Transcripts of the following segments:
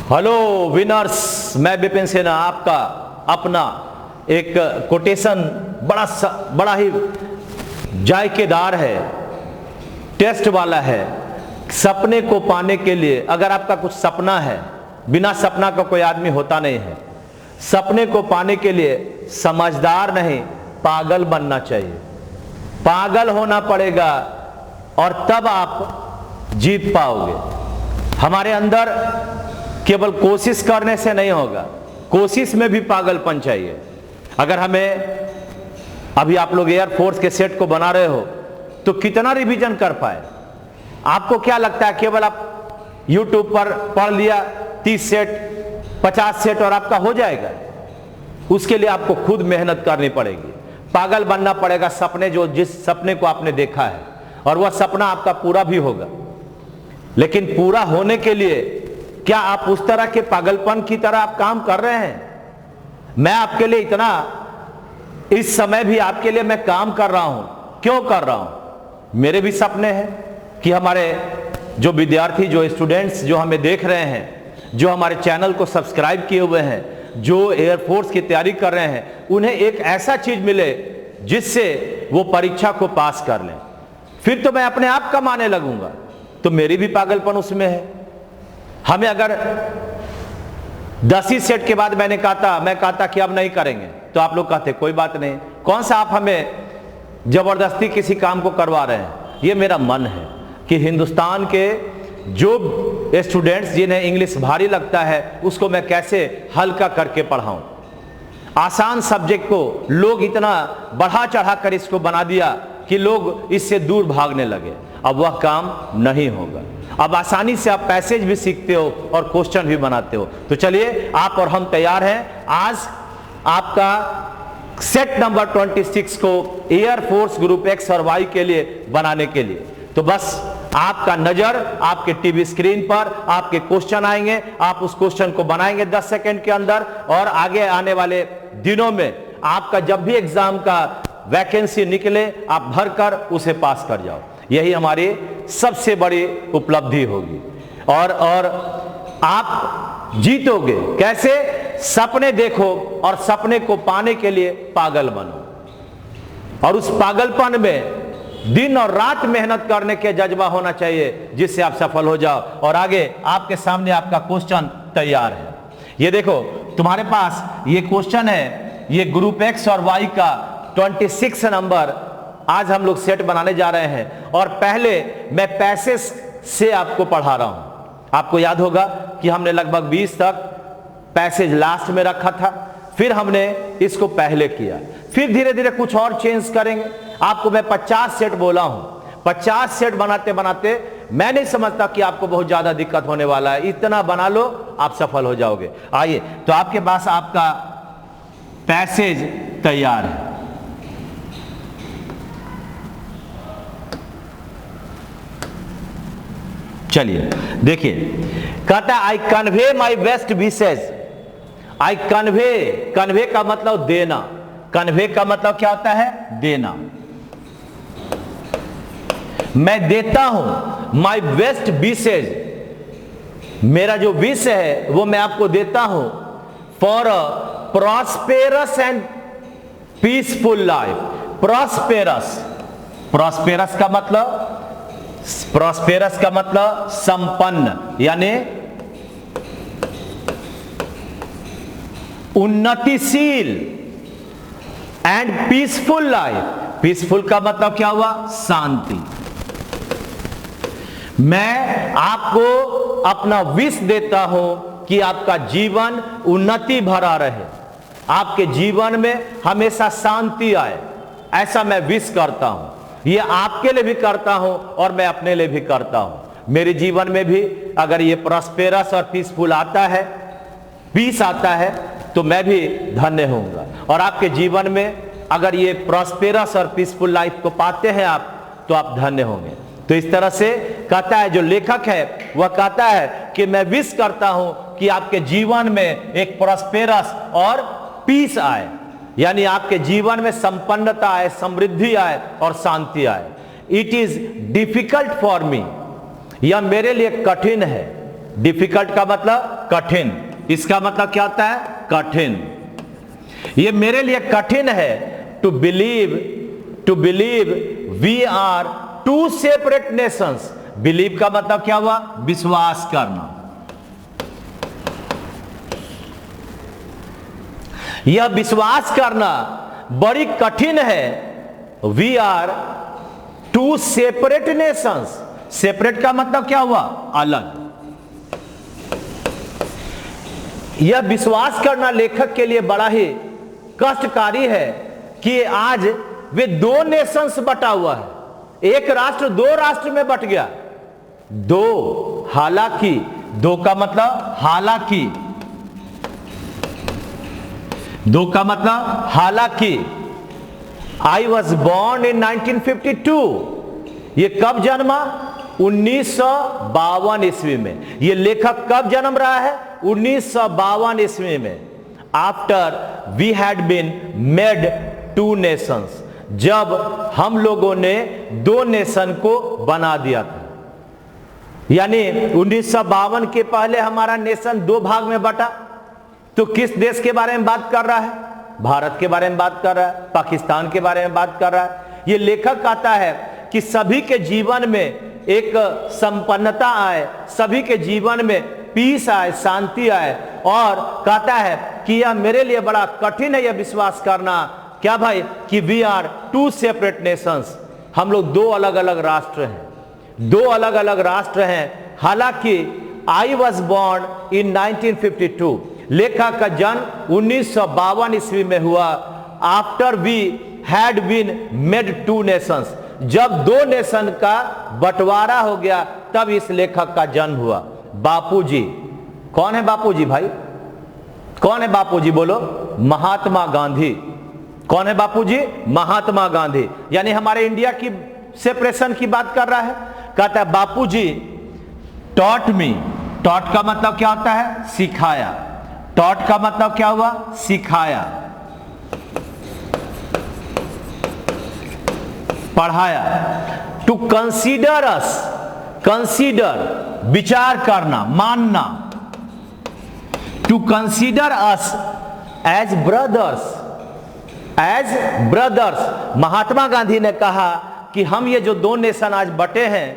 Hello winners, मैं विपिन सिन्हा आपका अपना एक कोटेशन बड़ा ही जायकेदार है, टेस्ट वाला है। सपने को पाने के लिए अगर आपका कुछ सपना है, बिना सपना का कोई आदमी होता नहीं है। सपने को पाने के लिए समझदार नहीं, पागल बनना चाहिए। पागल होना पड़ेगा और तब आप जीत पाओगे। हमारे अंदर केवल कोशिश करने से नहीं होगा, कोशिश में भी पागलपन चाहिए। अगर हमें अभी आप लोग एयरफोर्स के सेट को बना रहे हो तो कितना रिवीजन कर पाए? आपको क्या लगता है केवल आप YouTube पर पढ़ लिया 30 सेट 50 सेट और आपका हो जाएगा? उसके लिए आपको खुद मेहनत करनी पड़ेगी, पागल बनना पड़ेगा। सपने जिस सपने को आपने देखा है और वह सपना आपका पूरा भी होगा, लेकिन पूरा होने के लिए क्या आप उस तरह के पागलपन की तरह आप काम कर रहे हैं? मैं आपके लिए इतना इस समय भी आपके लिए मैं काम कर रहा हूं, क्यों कर रहा हूं? मेरे भी सपने हैं कि हमारे जो विद्यार्थी, जो स्टूडेंट्स जो हमें देख रहे हैं, जो हमारे चैनल को सब्सक्राइब किए हुए हैं, जो एयरफोर्स की तैयारी कर रहे हैं, उन्हें एक ऐसा चीज मिले जिससे वो परीक्षा को पास कर लें। फिर तो मैं अपने आप कमाने लगूंगा, तो मेरी भी पागलपन उसमें है। हमें अगर 10 ही सेट के बाद मैं कहता कि अब नहीं करेंगे, तो आप लोग कहते कोई बात नहीं। कौन सा आप हमें जबरदस्ती किसी काम को करवा रहे हैं? ये मेरा मन है कि हिंदुस्तान के जो स्टूडेंट्स जिन्हें इंग्लिश भारी लगता है उसको मैं कैसे हल्का करके पढ़ाऊं। आसान सब्जेक्ट को लोग इतना बढ़ा चढ़ा कर इसको बना दिया कि लोग इससे दूर भागने लगे। अब वह काम नहीं होगा। अब आसानी से आप पैसेज भी सीखते हो और क्वेश्चन भी बनाते हो। तो चलिए, आप और हम तैयार हैं आज आपका सेट नंबर 26 को एयरफोर्स ग्रुप एक्स और वाई के लिए बनाने के लिए। तो बस आपका नजर आपके टीवी स्क्रीन पर आपके क्वेश्चन आएंगे, आप उस क्वेश्चन को बनाएंगे 10 सेकंड के अंदर, और आगे आने वाले दिनों में आपका जब भी एग्जाम का वैकेंसी निकले आप भरकर उसे पास कर जाओ। यही हमारी सबसे बड़ी उपलब्धि होगी और आप जीतोगे। कैसे? सपने देखो और सपने को पाने के लिए पागल बनो, और उस पागलपन में दिन और रात मेहनत करने के जज्बा होना चाहिए जिससे आप सफल हो जाओ। और आगे आपके सामने आपका क्वेश्चन तैयार है। ये देखो, तुम्हारे पास ये क्वेश्चन है, ये ग्रुप एक्स और वाई का 26 नंबर आज हम लोग सेट बनाने जा रहे हैं। और पहले मैं पैसेज से आपको पढ़ा रहा हूं। आपको याद होगा कि हमने लगभग 20 तक पैसेज लास्ट में रखा था, फिर हमने इसको पहले किया, फिर धीरे धीरे कुछ और चेंज करेंगे। आपको मैं 50 सेट बोला हूं। 50 सेट बनाते बनाते मैं नहीं समझता कि आपको बहुत ज्यादा दिक्कत होने वाला है। इतना बना लो, आप सफल हो जाओगे। आइए, तो आपके पास आपका पैसेज तैयार है। चलिए देखिए, कहता है I convey my best wishes. I convey का मतलब देना। कन्वे का मतलब क्या होता है? देना। मैं देता हूं माई बेस्ट विशेज, मेरा जो विश है वो मैं आपको देता हूं for a prosperous and peaceful life. Prosperous का मतलब संपन्न, यानी उन्नतिशील, एंड पीसफुल लाइफ। पीसफुल का मतलब क्या हुआ? शांति। मैं आपको अपना विश देता हूं कि आपका जीवन उन्नति भरा रहे, आपके जीवन में हमेशा शांति आए, ऐसा मैं विश करता हूं। ये आपके लिए भी करता हूं और मैं अपने लिए भी करता हूं। मेरे जीवन में भी अगर ये प्रॉस्पेरस और पीसफुल आता है, पीस आता है, तो मैं भी धन्य होऊंगा। और आपके जीवन में अगर ये प्रॉस्पेरस और पीसफुल लाइफ को पाते हैं आप, तो आप धन्य होंगे। तो इस तरह से कहता है, जो लेखक है वह कहता है कि मैं विश करता हूं कि आपके जीवन में एक प्रॉस्पेरस और पीस आए, यानी आपके जीवन में संपन्नता आए, समृद्धि आए और शांति आए। It is difficult for me, यह मेरे लिए कठिन है। डिफिकल्ट का मतलब कठिन। इसका मतलब क्या होता है? कठिन। ये मेरे लिए कठिन है to believe we are two separate nations. Believe का मतलब क्या हुआ? विश्वास करना। यह विश्वास करना बड़ी कठिन है। We are two separate nations. Separate का मतलब क्या हुआ? अलग। यह विश्वास करना लेखक के लिए बड़ा ही कष्टकारी है कि आज वे दो नेशंस बटा हुआ है। एक राष्ट्र दो राष्ट्र में बट गया। दो, हालांकि, दो का मतलब हालांकि, दो का मतलब हालांकि। I was born in 1952। ये कब जन्मा? 1952 ईस्वी में। ये लेखक कब जन्म रहा है? 1952 ईस्वी में। After we had been made two nations. जब हम लोगों ने दो नेशन को बना दिया था। यानी 1952 के पहले हमारा नेशन दो भाग में बटा। तो किस देश के बारे में बात कर रहा है? भारत के बारे में बात कर रहा है, पाकिस्तान के बारे में बात कर रहा है। ये लेखक कहता है कि सभी के जीवन में एक संपन्नता आए, सभी के जीवन में पीस आए, शांति आए। और कहता है कि यह मेरे लिए बड़ा कठिन है यह विश्वास करना, क्या भाई, कि we are two separate nations. हम लोग दो अलग अलग राष्ट्र हैं, दो अलग अलग राष्ट्र हैं। हालांकि आई वॉज बॉर्न इन 1952। लेखक का जन्म 1952 ईस्वी में हुआ। After we had been made two nations. जब दो नेशन का बंटवारा हो गया तब इस लेखक का जन्म हुआ। बापूजी, कौन है बापूजी भाई? कौन है बापूजी? बोलो। महात्मा गांधी। कौन है बापूजी? महात्मा गांधी। यानी हमारे इंडिया की सेपरेशन की बात कर रहा है। कहता है बापूजी टॉट मी। टॉट का मतलब क्या होता है? सिखाया। टॉट का मतलब क्या हुआ? सिखाया, पढ़ाया। To consider us. कंसीडर, विचार करना, मानना। To consider us as brothers. As brothers. Mahatma Gandhi ने कहा कि हम ये जो दो नेशन आज बटे हैं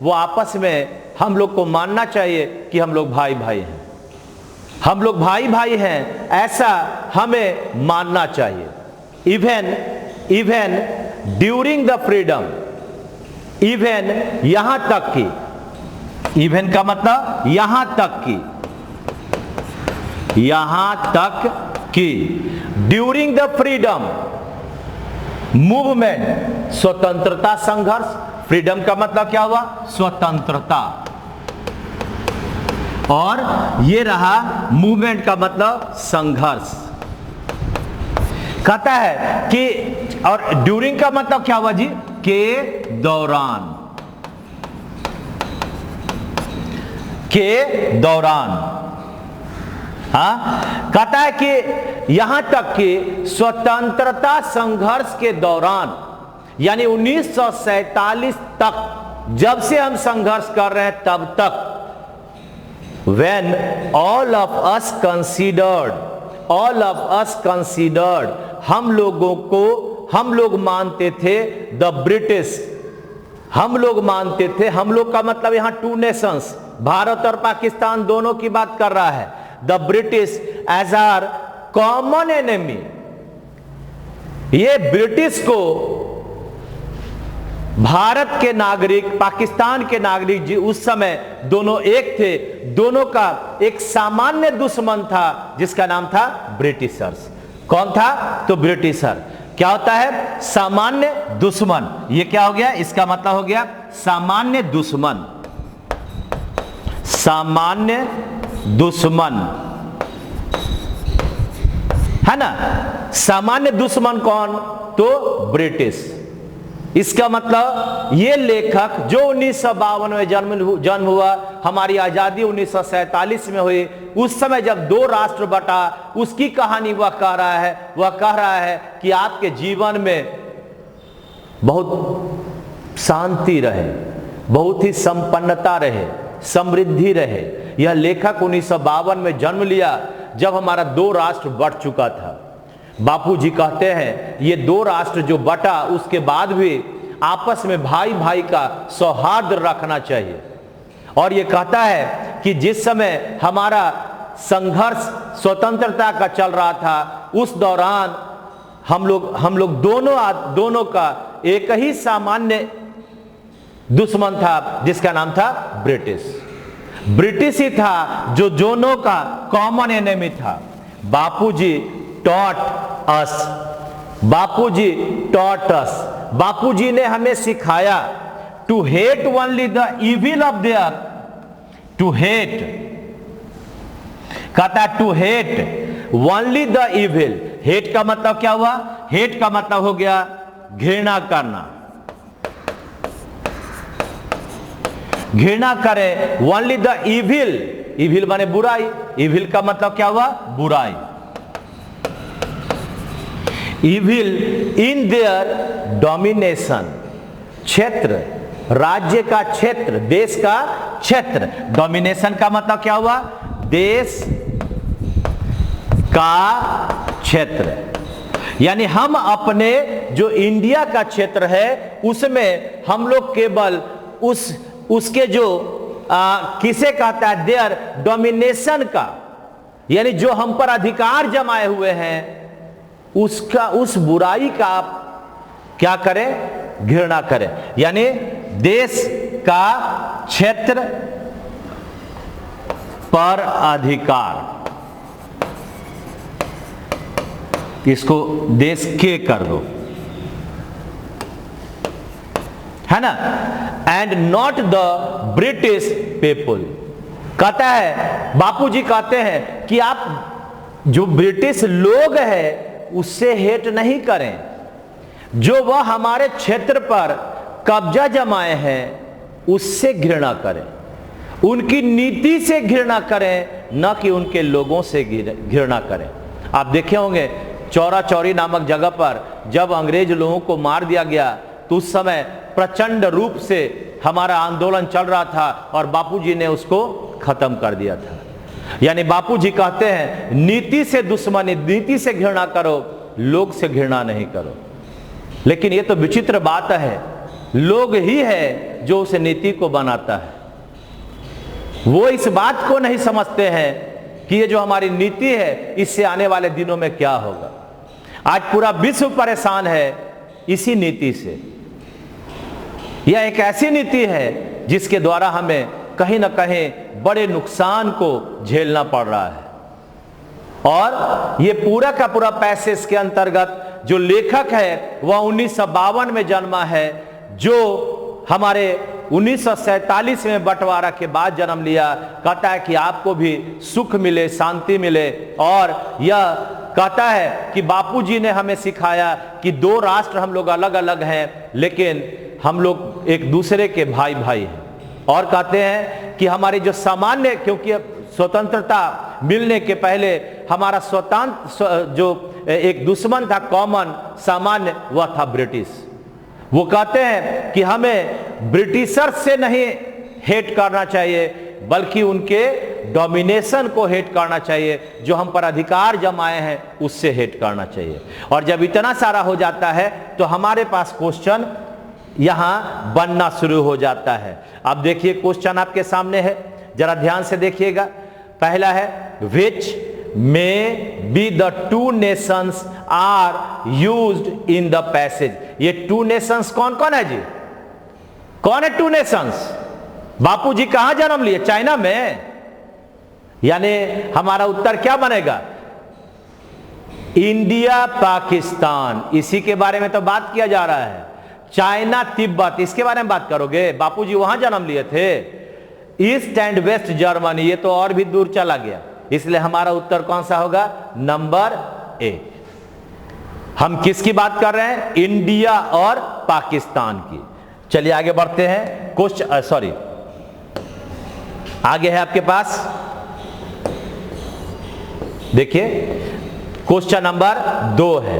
वो आपस में हम लोग को मानना चाहिए कि हम लोग भाई भाई हैं। हम लोग भाई भाई हैं, ऐसा हमें मानना चाहिए। Even during the freedom. Even यहां तक की। इवन का मतलब यहां तक की, यहां तक की। ड्यूरिंग द फ्रीडम मूवमेंट, स्वतंत्रता संघर्ष। फ्रीडम का मतलब क्या हुआ? स्वतंत्रता। और ये रहा मूवमेंट का मतलब संघर्ष। कहता है कि, और ड्यूरिंग का मतलब क्या हुआ जी? के दौरान। के दौरान। हाँ, कहता है कि यहां तक कि स्वतंत्रता संघर्ष के दौरान, यानी 1947 तक, जब से हम संघर्ष कर रहे हैं तब तक, when all of us considered, हम लोगों को, हम लोग मानते थे द ब्रिटिश। हम लोग मानते थे, हम लोग का मतलब यहां टू नेशंस, भारत और पाकिस्तान दोनों की बात कर रहा है। The Britishers are common enemy. ये ब्रिटिश को भारत के नागरिक, पाकिस्तान के नागरिक जी उस समय दोनों एक थे। दोनों का एक सामान्य दुश्मन था जिसका नाम था ब्रिटिशर्स। कौन था? तो ब्रिटिशर। क्या होता है? सामान्य दुश्मन। ये क्या हो गया? इसका मतलब हो गया सामान्य दुश्मन। सामान्य दुश्मन है ना। सामान्य दुश्मन कौन? तो ब्रिटिश। इसका मतलब ये लेखक जो 1952 में जन्म हुआ, हमारी आजादी 1947 में हुई, उस समय जब दो राष्ट्र बटा, उसकी कहानी वह कह रहा है। वह कह रहा है कि आपके जीवन में बहुत शांति रहे, बहुत ही संपन्नता रहे, समृद्धि रहे, यह लेखक 1952 में जन्म लिया जब हमारा दो राष्ट्र बट चुका था। बापू जी कहते हैं ये दो राष्ट्र जो बटा उसके बाद भी आपस में भाई भाई का सौहार्द रखना चाहिए। और ये कहता है कि जिस समय हमारा संघर्ष स्वतंत्रता का चल रहा था उस दौरान हम लोग दोनों का एक ही सामान्य दुश्मन था जिसका नाम था ब्रिटिश ही था जो दोनों का कॉमन एनिमी था। बापूजी टॉट अस बापूजी ने हमें सिखाया to hate only the evil of their, to hate कहता to hate only the evil. Hate का मतलब क्या हुआ? हेट का मतलब हो गया घृणा करना, घृणा करे। ओनली द इविल माने बुराई, इविल का मतलब क्या हुआ? बुराई। इविल इन देयर डोमिनेशन, क्षेत्र, राज्य का क्षेत्र, देश का क्षेत्र। डोमिनेशन का मतलब क्या हुआ? देश का क्षेत्र। यानी हम अपने जो इंडिया का क्षेत्र है उसमें हम लोग केवल उसके जो किसे कहता है देयर डोमिनेशन का, यानी जो हम पर अधिकार जमाए हुए हैं उसका, उस बुराई का आप क्या करें? घृणा करें। यानी देश का क्षेत्र पर अधिकार, इसको देश के कर दो, है ना। And not the British people. कहता है बापूजी कहते हैं कि आप जो ब्रिटिश लोग हैं उससे हेट नहीं करें, जो वह हमारे क्षेत्र पर कब्जा जमाए हैं उससे घृणा करें, उनकी नीति से घृणा करें, न कि उनके लोगों से घृणा करें। आप देखे होंगे चौरा चौरी नामक जगह पर जब अंग्रेज लोगों को मार दिया गया तो उस समय प्रचंड रूप से हमारा आंदोलन चल रहा था और बापूजी ने उसको खत्म कर दिया था। यानी बापूजी कहते हैं नीति से दुश्मनी, नीति से घृणा करो, लोग से घृणा नहीं करो। लेकिन ये तो विचित्र बात है, लोग ही है जो उस नीति को बनाता है। वो इस बात को नहीं समझते हैं कि ये जो हमारी नीति है इससे आने वाले दिनों में क्या होगा। आज पूरा विश्व परेशान है इसी नीति से। यह एक ऐसी नीति है जिसके द्वारा हमें कहीं ना कहीं बड़े नुकसान को झेलना पड़ रहा है। और ये पूरा का पूरा पैसेज के अंतर्गत जो लेखक है वह 1952 में जन्मा है, जो हमारे 1947 में बंटवारा के बाद जन्म लिया। कहता है कि आपको भी सुख मिले, शांति मिले। और यह कहता है कि बापूजी ने हमें सिखाया कि दो राष्ट्र हम लोग अलग अलग हैं लेकिन हम लोग एक दूसरे के भाई भाई हैं। और कहते हैं कि हमारी जो सामान्य, क्योंकि स्वतंत्रता मिलने के पहले हमारा स्वतंत्र जो एक दुश्मन था कॉमन सामान्य, वह था ब्रिटिश। वो कहते हैं कि हमें ब्रिटिशर्स से नहीं हेट करना चाहिए बल्कि उनके डोमिनेशन को हेट करना चाहिए, जो हम पर अधिकार जमाए हैं उससे हेट करना चाहिए। और जब इतना सारा हो जाता है तो हमारे पास क्वेश्चन यहां बनना शुरू हो जाता है। अब देखिए क्वेश्चन आपके सामने है, जरा ध्यान से देखिएगा। पहला है which may be the two nations are used in the passage. ये टू नेशंस कौन कौन है जी? कौन है टू नेशंस? बापूजी कहां जन्म लिए? चाइना में। यानी हमारा उत्तर क्या बनेगा? इंडिया पाकिस्तान, इसी के बारे में तो बात किया जा रहा है। चाइना तिब्बत, इसके बारे में बात करोगे? बापूजी वहां जन्म लिए थे। ईस्ट एंड वेस्ट जर्मनी, ये तो और भी दूर चला गया, इसलिए हमारा उत्तर कौन सा होगा? Number A. हम किसकी बात कर रहे हैं? इंडिया और पाकिस्तान की। चलिए आगे बढ़ते हैं। क्वेश्चन सॉरी आगे है आपके पास, देखिए क्वेश्चन नंबर 2 है।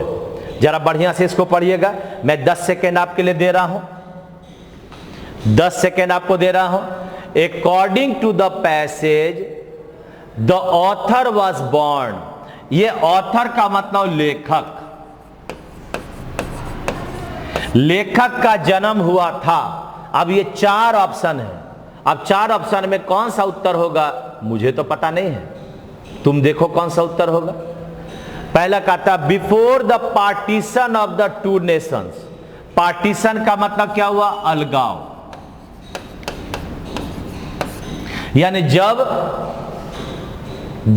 जरा बढ़िया से इसको पढ़िएगा। मैं 10 सेकेंड आपके लिए दे रहा हूं, 10 सेकेंड आपको दे रहा हूं। According to the passage the author was born. ये ऑथर का मतलब लेखक, लेखक का जन्म हुआ था। अब ये 4 ऑप्शन है। अब 4 ऑप्शन में कौन सा उत्तर होगा मुझे तो पता नहीं है, तुम देखो कौन सा उत्तर होगा। पहला कहता before the partition of the 2 Nations. Partition का मतलब क्या हुआ? अलगाव। यानी जब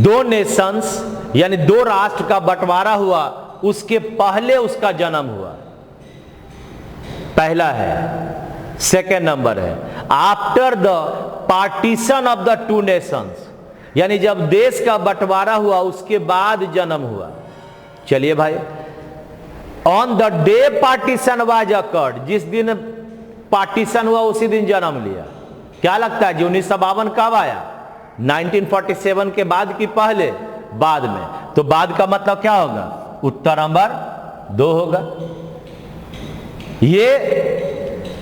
2 नेशंस यानी 2 राष्ट्र का बंटवारा हुआ उसके पहले उसका जन्म हुआ, पहला है। सेकेंड नंबर है after the partition of the 2 Nations, यानी जब देश का बंटवारा हुआ उसके बाद जन्म हुआ। चलिए भाई, on the day partition was occurred, जिस दिन पार्टीशन हुआ उसी दिन जन्म लिया। क्या लगता है जी 1952 कब आया? 1947 के बाद की पहले? बाद में। तो बाद का मतलब क्या होगा? उत्तर नंबर 2 होगा। ये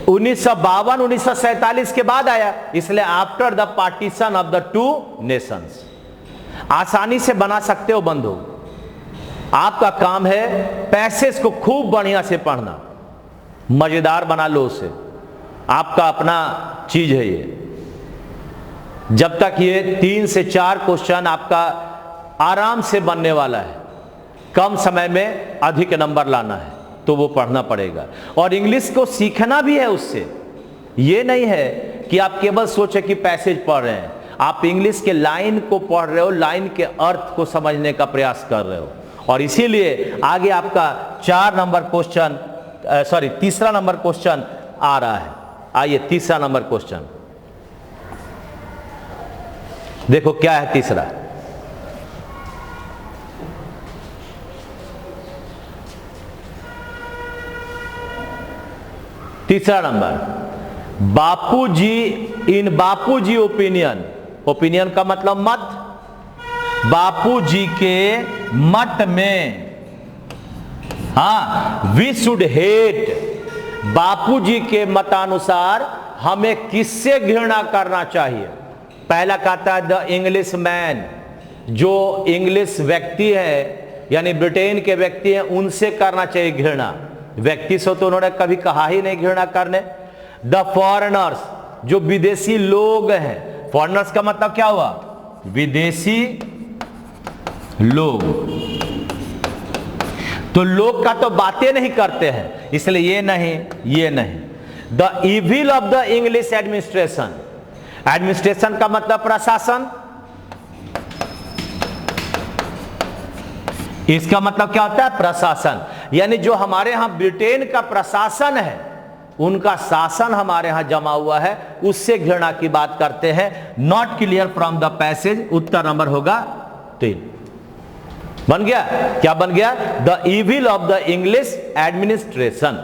1952 1947 के बाद आया, इसलिए after the partition of the 2 Nations. आसानी से बना सकते हो बंधु, आपका काम है पैसेज को खूब बढ़िया से पढ़ना, मजेदार बना लो उसे, आपका अपना चीज है ये। जब तक ये 3 से 4 क्वेश्चन आपका आराम से बनने वाला है, कम समय में अधिक नंबर लाना है तो वो पढ़ना पड़ेगा। और इंग्लिश को सीखना भी है उससे। ये नहीं है कि आप केवल सोचे कि पैसेज पढ़ रहे हैं, आप इंग्लिश के लाइन को पढ़ रहे हो, लाइन के अर्थ को समझने का प्रयास कर रहे हो। और इसीलिए आगे आपका 4 नंबर क्वेश्चन, सॉरी 3रा नंबर क्वेश्चन आ रहा है। आइए 3रा नंबर क्वेश्चन देखो क्या है। 3रा number, Bapuji in Bapuji opinion. Opinion का मतलब मत। बापूजी के मत में, हाँ, वी शुड हेट। बापूजी के मतानुसार हमें किससे घृणा करना चाहिए? पहला कहता है द इंग्लिश मैन, जो इंग्लिश व्यक्ति है यानी ब्रिटेन के व्यक्ति हैं उनसे करना चाहिए घृणा। व्यक्ति से तो उन्होंने कभी कहा ही नहीं घृणा करने। द फॉरेनर्स, जो विदेशी लोग हैं। फॉरेनर्स का मतलब क्या हुआ? विदेशी लोग। तो लोग का तो बातें नहीं करते हैं, इसलिए ये नहीं, ये नहीं। The evil of the English administration. Administration का मतलब प्रशासन। इसका मतलब क्या होता है? प्रशासन। यानी जो हमारे यहां ब्रिटेन का प्रशासन है, उनका शासन हमारे यहां जमा हुआ है, उससे घृणा की बात करते हैं। Not clear from the passage. Uttar number होगा 3। बन गया? क्या बन गया? The evil of the English administration.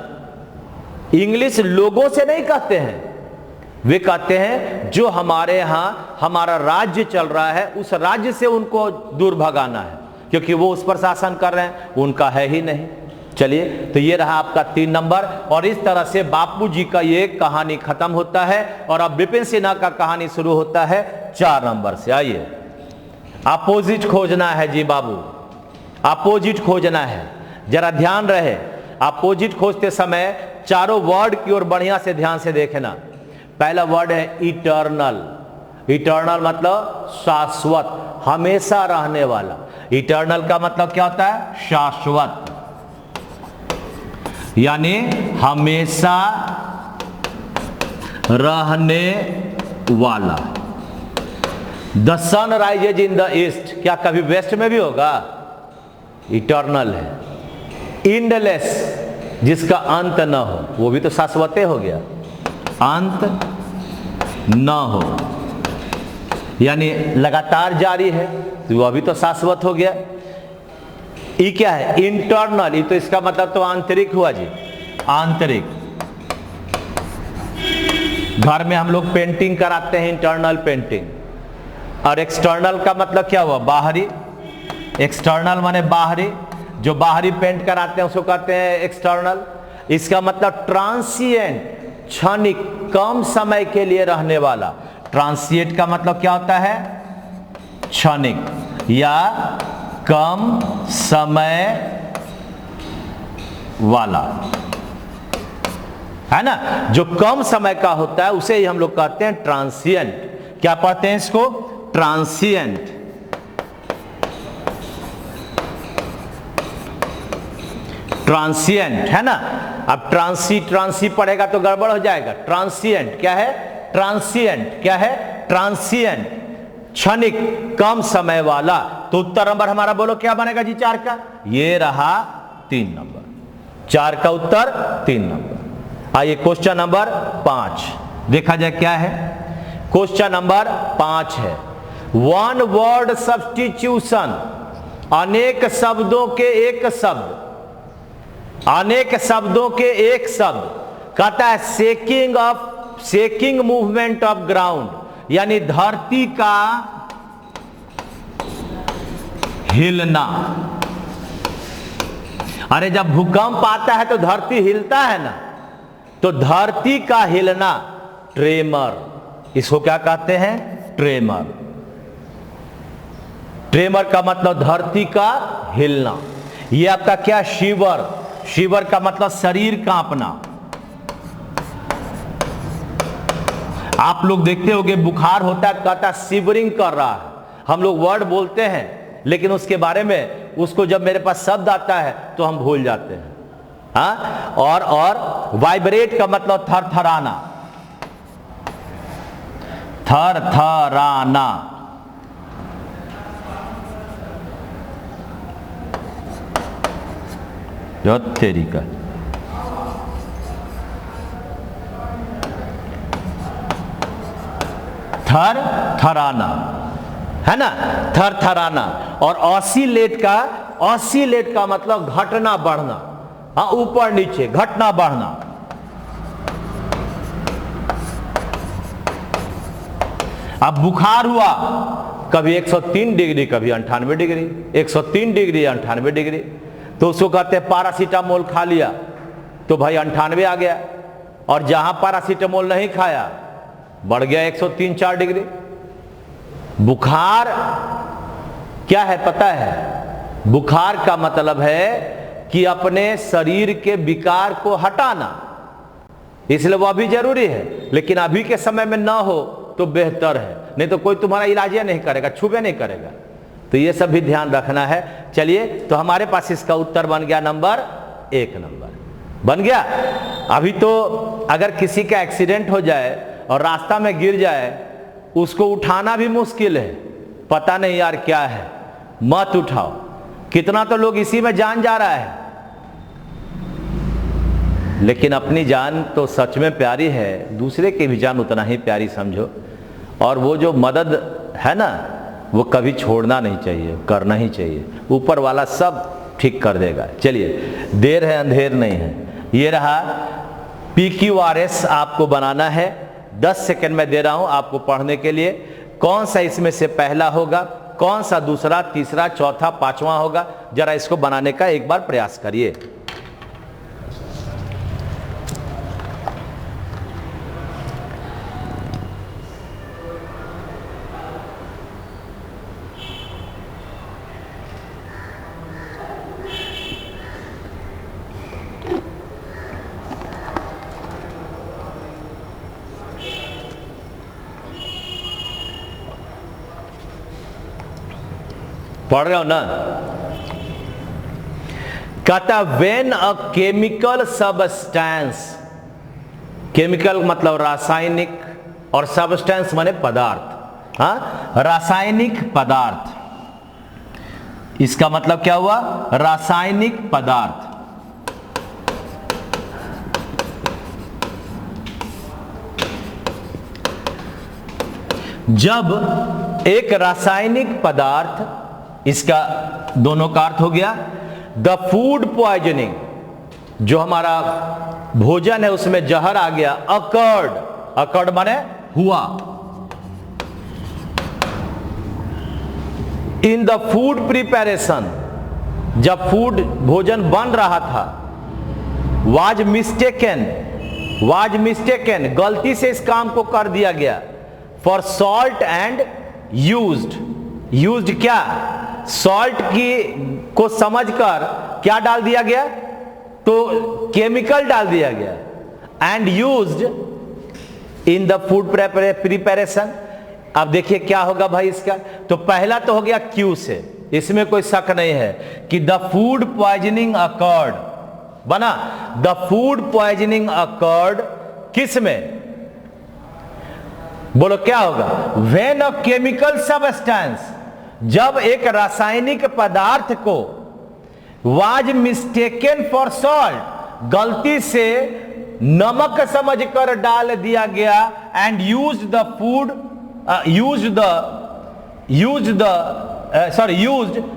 English लोगों से नहीं कहते हैं, वे कहते हैं जो हमारे यहां हमारा राज्य चल रहा है उस राज्य से उनको दूर भगाना है, क्योंकि वो उस पर शासन कर रहे हैं, उनका है ही नहीं। चलिए, तो ये रहा आपका 3 नंबर। और इस तरह से बापूजी का ये कहानी खत्म होता है और अब विपिन सिन्हा का कहानी शुरू होता है 4 नंबर से। आइए, अपोजिट खोजना है जी बाबू, अपोजिट खोजना है। जरा ध्यान रहे, अपोजिट खोजते समय चारों वर्ड की ओर बढ़िया से ध्यान से देखना। पहला वर्ड है इटर्नल। इटर्नल मतलब शाश्वत, हमेशा रहने वाला। इटर्नल का मतलब क्या होता है? शाश्वत, यानी हमेशा रहने वाला। The sun rises in the east, क्या कभी वेस्ट में भी होगा? इटर्नल है। इंडलेस, जिसका अंत न हो, वो भी तो शाश्वत हो गया। अंत न हो यानी लगातार जारी है, तो वह भी तो शाश्वत हो गया। ये क्या है? इंटरनल। ये तो इसका मतलब तो आंतरिक हुआ जी, आंतरिक। घर में हम लोग पेंटिंग कराते हैं, इंटरनल पेंटिंग। और एक्सटर्नल का मतलब क्या हुआ? बाहरी। एक्सटर्नल माने बाहरी, जो बाहरी पेंट कराते हैं उसको कहते हैं एक्सटर्नल। इसका मतलब ट्रांसिएंट, क्षणिक, कम समय के लिए रहने वाला। ट्रांसिएंट का मतलब क्या होता है? क्षणिक या कम समय वाला, है ना। जो कम समय का होता है उसे ही हम लोग कहते हैं ट्रांसिएंट। क्या पढ़ते हैं इसको? ट्रांसिएंट। ट्रांसिएंट, है ना। अब ट्रांसी पढ़ेगा तो गड़बड़ हो जाएगा। ट्रांसिएंट क्या है? ट्रांसिएंट क्या है? ट्रांसिएंट, क्षणिक, कम समय वाला। तो उत्तर नंबर हमारा बोलो क्या बनेगा जी? 4 का। ये रहा 3 नंबर, 4 का उत्तर 3 नंबर। आइए क्वेश्चन नंबर 5 देखा जाए क्या है। क्वेश्चन नंबर 5 है वन वर्ड सब्स्टिट्यूशन, अनेक शब्दों के एक शब्द, अनेक शब्दों के एक शब्द। कहता है शेकिंग मूवमेंट ऑफ ग्राउंड, यानी धरती का हिलना। अरे जब भूकंप आता है तो धरती हिलता है ना, तो धरती का हिलना, ट्रेमर, इसको क्या कहते हैं? ट्रेमर। ट्रेमर का मतलब धरती का हिलना। ये आपका क्या? शिवर। शिवर का मतलब शरीर कांपना। आप लोग देखते होंगे बुखार होता है, कहता शिवरिंग कर रहा है। हम लोग वर्ड बोलते हैं लेकिन उसके बारे में, उसको जब मेरे पास शब्द आता है तो हम भूल जाते हैं। हाँ, और वाइब्रेट का मतलब थरथराना, थरथराना। जो तेरी का थरथराना, है ना, थरथराना। और ऑसिलेट का मतलब घटना बढ़ना। हाँ, ऊपर नीचे, घटना बढ़ना। अब बुखार हुआ, कभी 103 डिग्री, कभी 98 डिग्री, 103 डिग्री, 98 डिग्री, तो उसको कहते हैं पैरासीटामोल खा लिया तो भाई 98 आ गया, और जहां पैरासीटामोल नहीं खाया बढ़ गया 103-4 डिग्री। बुखार क्या है पता है? बुखार का मतलब है कि अपने शरीर के विकार को हटाना, इसलिए वह भी जरूरी है, लेकिन अभी के समय में ना हो तो बेहतर है, नहीं तो कोई तुम्हारा इलाज नहीं करेगा, छुबे नहीं करेगा। तो ये सब भी ध्यान रखना है। चलिए, तो हमारे पास इसका उत्तर बन गया नंबर 1 नंबर बन गया। अभी तो अगर किसी का एक्सीडेंट हो जाए और रास्ता में गिर जाए, उसको उठाना भी मुश्किल है, पता नहीं यार क्या है, मत उठाओ। कितना तो लोग इसी में जान जा रहा है, लेकिन अपनी जान तो सच में प्यारी है, दूसरे की भी जान उतना ही प्यारी समझो। और वो जो मदद है ना, वो कभी छोड़ना नहीं चाहिए, करना ही चाहिए। ऊपर वाला सब ठीक कर देगा। चलिए, देर है अंधेर नहीं है। ये रहा PQRS, आपको बनाना है। 10 सेकंड में दे रहा हूं आपको पढ़ने के लिए। कौन सा इसमें से पहला होगा, कौन सा दूसरा, तीसरा, चौथा, पांचवा होगा, जरा इसको बनाने का एक बार प्रयास करिए। पढ़ रहे हो ना? कहता when a chemical substance, chemical मतलब रासायनिक, और सबस्टेंस माने पदार्थ। हाँ, रासायनिक पदार्थ, इसका मतलब क्या हुआ? रासायनिक पदार्थ। जब एक रासायनिक पदार्थ, इसका दोनों का अर्थ हो गया, द फूड पॉइजनिंग, जो हमारा भोजन है उसमें जहर आ गया, अकर्ड माने हुआ, इन द फूड प्रिपरेशन, जब फूड भोजन बन रहा था, वाज मिस्टेकन, गलती से इस काम को कर दिया गया, फॉर सॉल्ट एंड यूज्ड क्या, सॉल्ट की को समझकर क्या डाल दिया गया, तो केमिकल डाल दिया गया, and used in the food preparation. अब देखिए क्या होगा भाई इसका, तो पहला तो हो गया क्यू से, इसमें कोई शक नहीं है कि द फूड पॉइजनिंग अकर्ड बना, द फूड पॉइजनिंग अकर्ड किस में, बोलो क्या होगा, व्हेन अ केमिकल सब्सटेंस, जब एक रासायनिक पदार्थ को वाज मिस्टेकन फॉर सॉल्ट, गलती से नमक समझकर डाल दिया गया, and used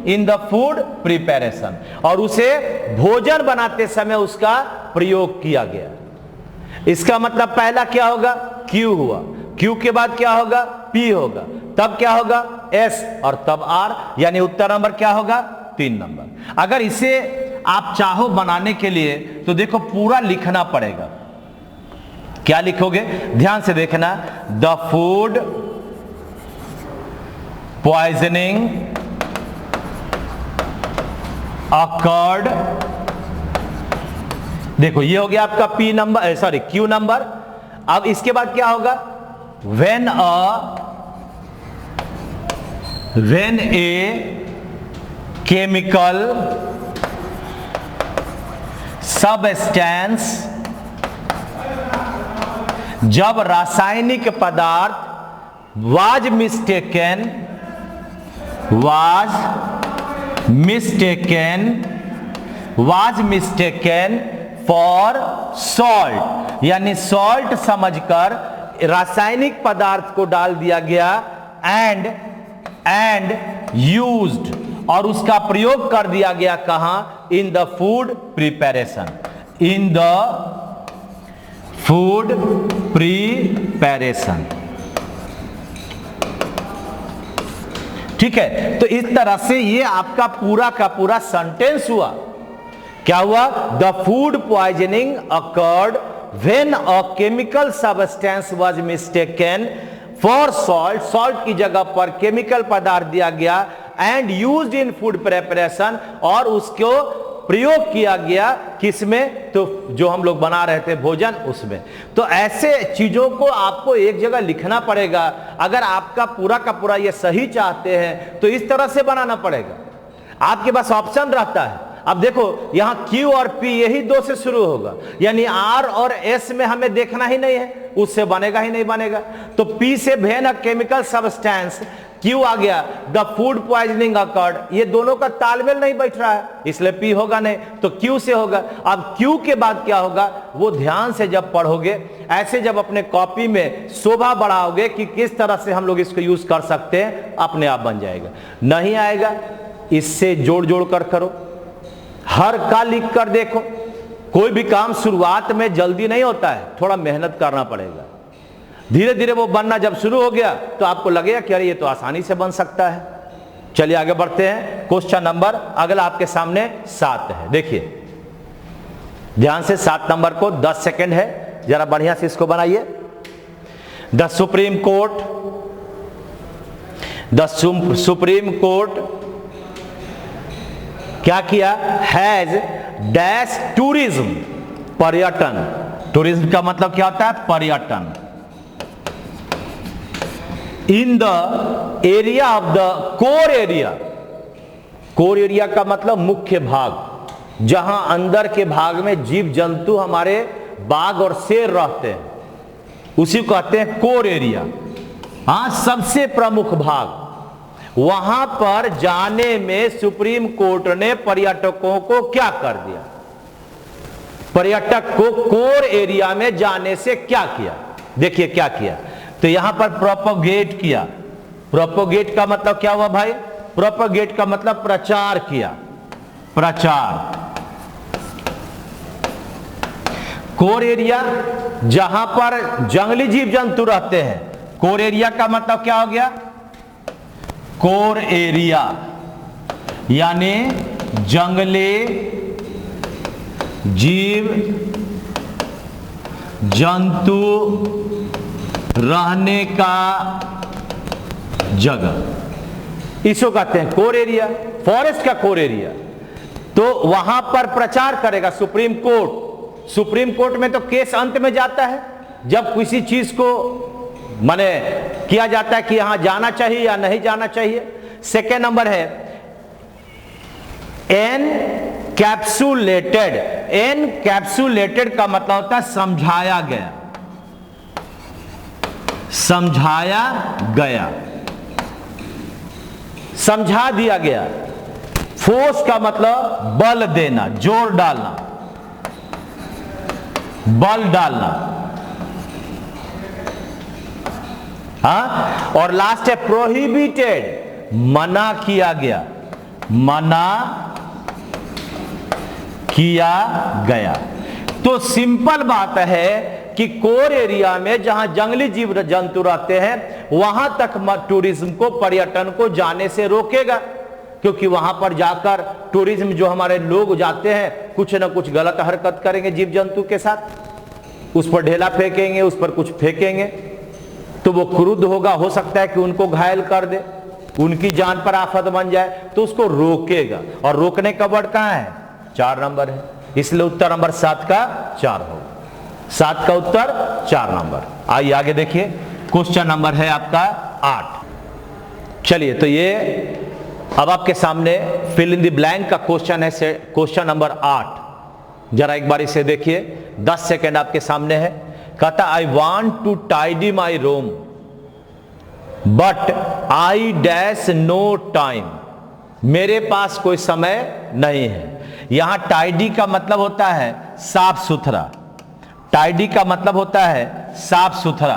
in the food preparation, और उसे भोजन बनाते समय उसका प्रयोग किया गया। इसका मतलब पहला क्या होगा, क्यू हुआ, क्यू के बाद क्या होगा, पी होगा, तब क्या होगा, एस, और तब आर, यानी उत्तर नंबर क्या होगा, 3 नंबर। अगर इसे आप चाहो बनाने के लिए तो देखो पूरा लिखना पड़ेगा। क्या लिखोगे, ध्यान से देखना, द फूड पॉइजनिंग अकर्ड, देखो ये हो गया आपका P number, sorry Q number. अब इसके बाद क्या होगा, व्हेन ए केमिकल सबस्टेंस, जब रासायनिक पदार्थ वाज मिस्टेकन फॉर सॉल्ट, यानी सॉल्ट समझकर रासायनिक पदार्थ को डाल दिया गया, एंड यूज्ड, और उसका प्रयोग कर दिया गया कहां, in the food preparation, in the food preparation. ठीक है, तो इस तरह से ये आपका पूरा का पूरा सेंटेंस हुआ। क्या हुआ, the food poisoning occurred when a chemical substance was mistaken for salt, salt की जगह पर केमिकल पदार्थ दिया गया, and used in food preparation, और उसको प्रयोग किया गया किसमें, तो जो हम लोग बना रहे थे भोजन उसमें। तो ऐसे चीजों को आपको एक जगह लिखना पड़ेगा। अगर आपका पूरा का पूरा ये सही चाहते हैं तो इस तरह से बनाना पड़ेगा, आपके पास ऑप्शन रहता है। अब देखो यहां Q और P यही 2 से शुरू होगा, यानी R और S में हमें देखना ही नहीं है, उससे बनेगा ही नहीं बनेगा। तो P से when a chemical substance, Q आ गया, द फूड पॉइजनिंग अकर्ड, ये दोनों का तालमेल नहीं बैठ रहा है, इसलिए P होगा नहीं, तो Q से होगा। अब Q के बाद क्या होगा, वो ध्यान से जब पढ़ोगे, ऐसे जब अपने कॉपी में शोभा बढ़ाओगे कि किस तरह से हम लोग इसको यूज कर सकते हैं, अपने आप बन जाएगा। नहीं आएगा, इससे जोड़ जोड़ कर करो, हर का लिख कर देखो। कोई भी काम शुरुआत में जल्दी नहीं होता है, थोड़ा मेहनत करना पड़ेगा। धीरे धीरे वो बनना जब शुरू हो गया तो आपको लगेगा कि अरे ये तो आसानी से बन सकता है। चलिए आगे बढ़ते हैं। क्वेश्चन नंबर अगला आपके सामने 7 है, देखिए ध्यान से। 7 नंबर को 10 सेकंड है, जरा बढ़िया से इसको बनाइए। द सुप्रीम कोर्ट क्या किया, हैज डैश टूरिज्म, पर्यटन। टूरिज्म का मतलब क्या होता है, पर्यटन। In the area of the core area, core area का मतलब मुख्य भाग, जहां अंदर के भाग में जीव जंतु हमारे बाघ और शेर रहते हैं, उसी को कहते हैं कोर एरिया। हाँ, सबसे प्रमुख भाग। वहां पर जाने में सुप्रीम कोर्ट ने पर्यटकों को क्या कर दिया, पर्यटक को कोर एरिया में जाने से क्या किया, देखिए क्या किया। तो यहां पर प्रोपोगेट किया। प्रोपोगेट का मतलब क्या हुआ भाई, प्रोपोगेट का मतलब प्रचार किया, प्रचार। कोर एरिया जहां पर जंगली जीव जंतु रहते हैं, कोर एरिया का मतलब क्या हो गया, कोर एरिया यानी जंगली जीव जंतु रहने का जगह, इसको कहते हैं कोर एरिया, फॉरेस्ट का कोर एरिया। तो वहां पर प्रचार करेगा सुप्रीम कोर्ट। सुप्रीम कोर्ट में तो केस अंत में जाता है, जब किसी चीज को माने किया जाता है कि यहां जाना चाहिए या नहीं जाना चाहिए। सेकेंड नंबर है एनकैप्सुलेटेड। एनकैप्सुलेटेड का मतलब होता है समझाया गया, समझाया गया, समझा दिया गया। फोर्स का मतलब बल देना, जोर डालना, बल डालना। हाँ, और लास्ट है प्रोहिबिटेड, मना किया गया, मना किया गया। तो सिंपल बात है कि कोर एरिया में जहां जंगली जीव जंतु रहते हैं वहां तक टूरिज्म को, पर्यटन को जाने से रोकेगा, क्योंकि वहां पर जाकर टूरिज्म जो हमारे लोग जाते हैं कुछ ना कुछ गलत हरकत करेंगे जीव जंतु के साथ, उस पर ढेला फेंकेंगे, उस पर कुछ फेंकेंगे, तो वो क्रुद्ध होगा, हो सकता है कि उनको घायल कर दे, उनकी जान पर आफत बन जाए, तो उसको रोकेगा। और रोकने का वर्ड कहां है? 4 नंबर है, इसलिए उत्तर नंबर 7 का 4 होगा। 7 का उत्तर 4 नंबर। आइए आगे देखिए, क्वेश्चन नंबर है आपका 8। चलिए, तो ये अब आपके सामने फिल इन द ब्लैंक का क्वेश्चन है, क्वेश्चन नंबर 8। जरा एक बार इसे देखिए, 10 सेकेंड आपके सामने है। कहता I want to tidy my room but I dash no time. मेरे पास कोई समय नहीं है। यहां टाइडी का मतलब होता है साफ सुथरा, टाइडी का मतलब होता है साफ सुथरा।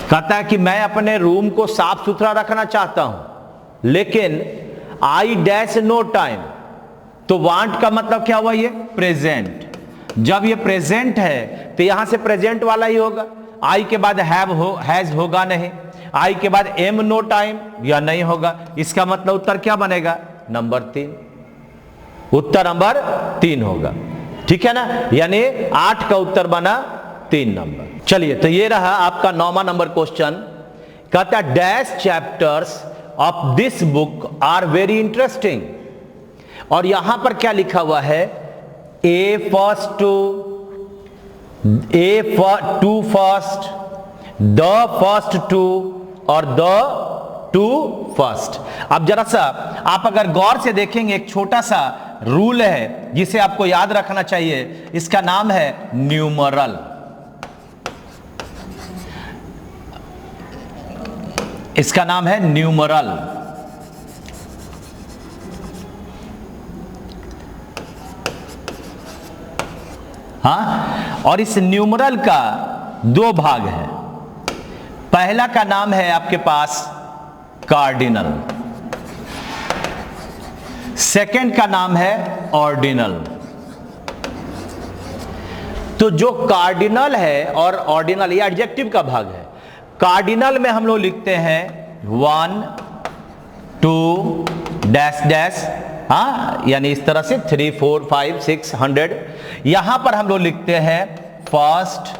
कहता है कि मैं अपने रूम को साफ सुथरा रखना चाहता हूं, लेकिन आई डैश नो टाइम। तो वांट का मतलब क्या हुआ? ये प्रेजेंट। जब ये प्रेजेंट है तो यहां से प्रेजेंट वाला ही होगा। आई के बाद हैज होगा नहीं, आई के बाद एम नो टाइम या नहीं होगा। इसका मतलब उत्तर क्या बनेगा? नंबर 3। उत्तर नंबर 3 होगा, ठीक है ना। यानी 8 का उत्तर बना 3 नंबर। चलिए, तो ये रहा आपका 9वां नंबर क्वेश्चन। कहता है dash chapters of this book are very interesting. और यहां पर क्या लिखा हुआ है? A first two first, the first two और द टू फर्स्ट। अब जरा सा आप अगर गौर से देखेंगे, एक छोटा सा रूल है जिसे आपको याद रखना चाहिए। इसका नाम है न्यूमरल। इसका नाम है न्यूमरल। हाँ, और इस न्यूमरल का 2 भाग है। पहला का नाम है आपके पास कार्डिनल, सेकंड का नाम है ऑर्डिनल। तो जो कार्डिनल है और ऑर्डिनल, ये एडजेक्टिव का भाग है। कार्डिनल में हम लोग लिखते हैं 1 2 डैश डैश, हाँ, यानी इस तरह से 3 4 5 6 100। यहां पर हम लोग लिखते हैं फर्स्ट,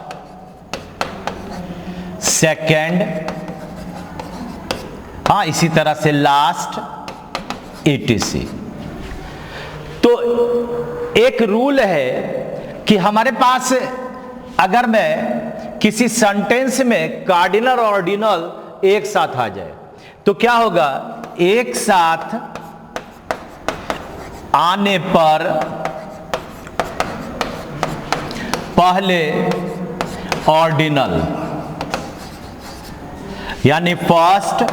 सेकंड, हाँ, इसी तरह से लास्ट, etc। तो एक रूल है कि हमारे पास अगर मैं किसी सेंटेंस में कार्डिनल और ऑर्डिनल एक साथ आ जाए तो क्या होगा? एक साथ आने पर पहले ऑर्डिनल, यानी फर्स्ट,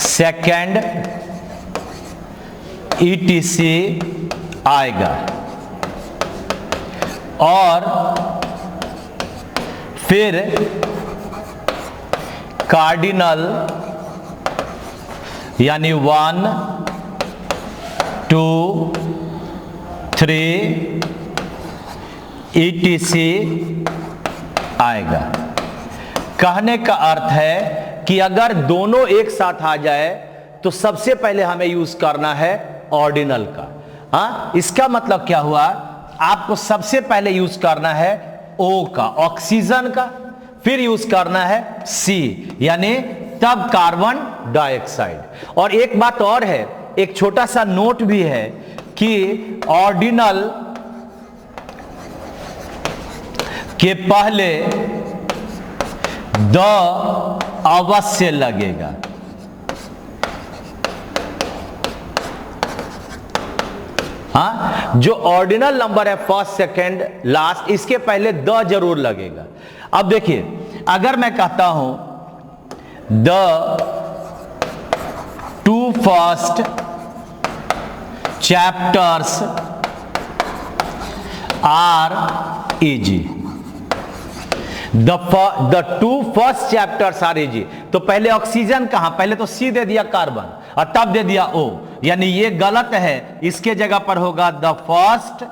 सेकंड, etc आएगा, और फिर कार्डिनल यानी 1 2 3 etc आएगा। कहने का अर्थ है कि अगर दोनों एक साथ आ जाए तो सबसे पहले हमें यूज करना है ऑर्डिनल का। हाँ, इसका मतलब क्या हुआ, आपको सबसे पहले यूज करना है O का, ऑक्सीजन का, फिर यूज करना है C यानी तब कार्बन डाइऑक्साइड। और एक बात और है, एक छोटा सा नोट भी है कि ऑर्डिनल के पहले द अवश्य लगेगा। हाँ, जो ऑर्डिनल नंबर है फर्स्ट सेकंड लास्ट, इसके पहले द जरूर लगेगा। अब देखिए, अगर मैं कहता हूं the 2 first chapters are easy, the 2 first chapters are easy, तो पहले ऑक्सीजन कहां, पहले तो सी दे दिया कार्बन और तब दे दिया O, यानी ये गलत है। इसके जगह पर होगा the first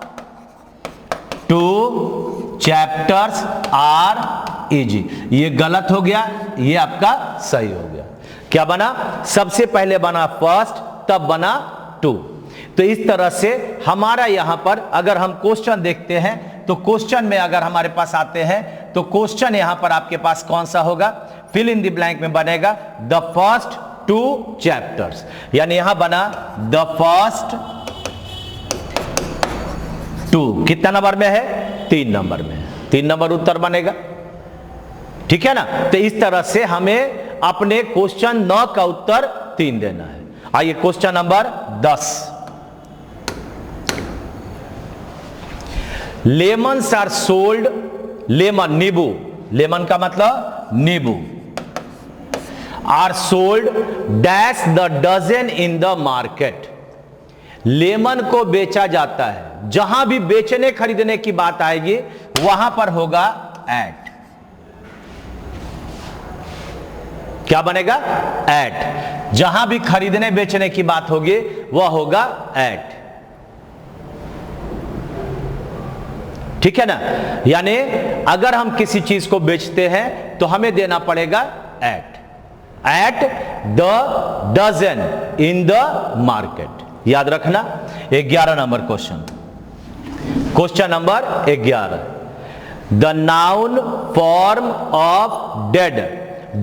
2 chapters are easy, ये गलत हो गया, ये आपका सही हो गया। क्या बना, सबसे पहले बना फर्स्ट, तब बना 2। तो इस तरह से हमारा यहां पर अगर हम क्वेश्चन देखते हैं तो क्वेश्चन में अगर हमारे पास आते हैं तो क्वेश्चन यहां पर आपके पास कौन सा होगा, फिल इन द ब्लैंक में बनेगा द फर्स्ट 2 चैप्टर्स, यानी यहां बना द फर्स्ट 2, कितना नंबर में है, 3 नंबर में, 3 नंबर उत्तर बनेगा। ठीक है ना। तो इस तरह से हमें अपने क्वेश्चन 9 का उत्तर 3 देना है। आइए question number 10, lemons are sold, lemon नींबू, लेमन का मतलब नींबू, are sold dash the dozen in the market, lemon को बेचा जाता है, जहां भी बेचने खरीदने की बात आएगी वहां पर होगा एट, क्या बनेगा, एट, जहां भी खरीदने बेचने की बात होगी वह होगा एट। ठीक है ना, यानी अगर हम किसी चीज को बेचते हैं तो हमें देना पड़ेगा at, at the dozen in the market, याद रखना। 11 number question, question number 11, the noun form of dead,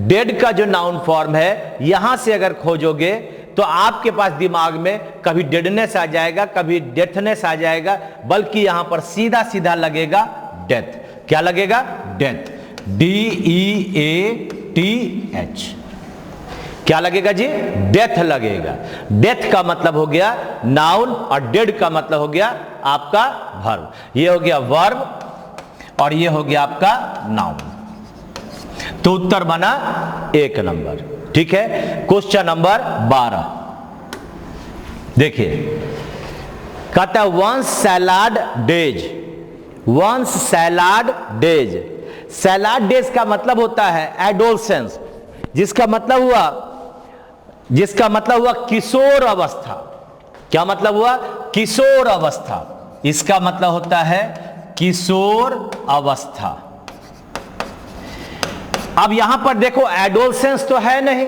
dead का जो नाउन फॉर्म है यहां से अगर खोजोगे तो आपके पास दिमाग में कभी डेडनेस आ जाएगा, कभी डेथनेस आ जाएगा, बल्कि यहां पर सीधा सीधा लगेगा डेथ। क्या लगेगा, डेथ, DEATH, क्या लगेगा जी, डेथ लगेगा। डेथ का मतलब हो गया नाउन और डेड का मतलब हो गया आपका वर्ब, ये हो गया वर्ब और ये हो गया आपका नाउन। तो उत्तर बना 1 नंबर। ठीक है, क्वेश्चन नंबर 12 देखिए, कहता है once salad days, once salad days, salad days का मतलब होता है एडोलसेंस, जिसका मतलब हुआ किशोर अवस्था। क्या मतलब हुआ, किशोर अवस्था, इसका मतलब होता है किशोर अवस्था। अब यहां पर देखो एडोलसेंस तो है नहीं,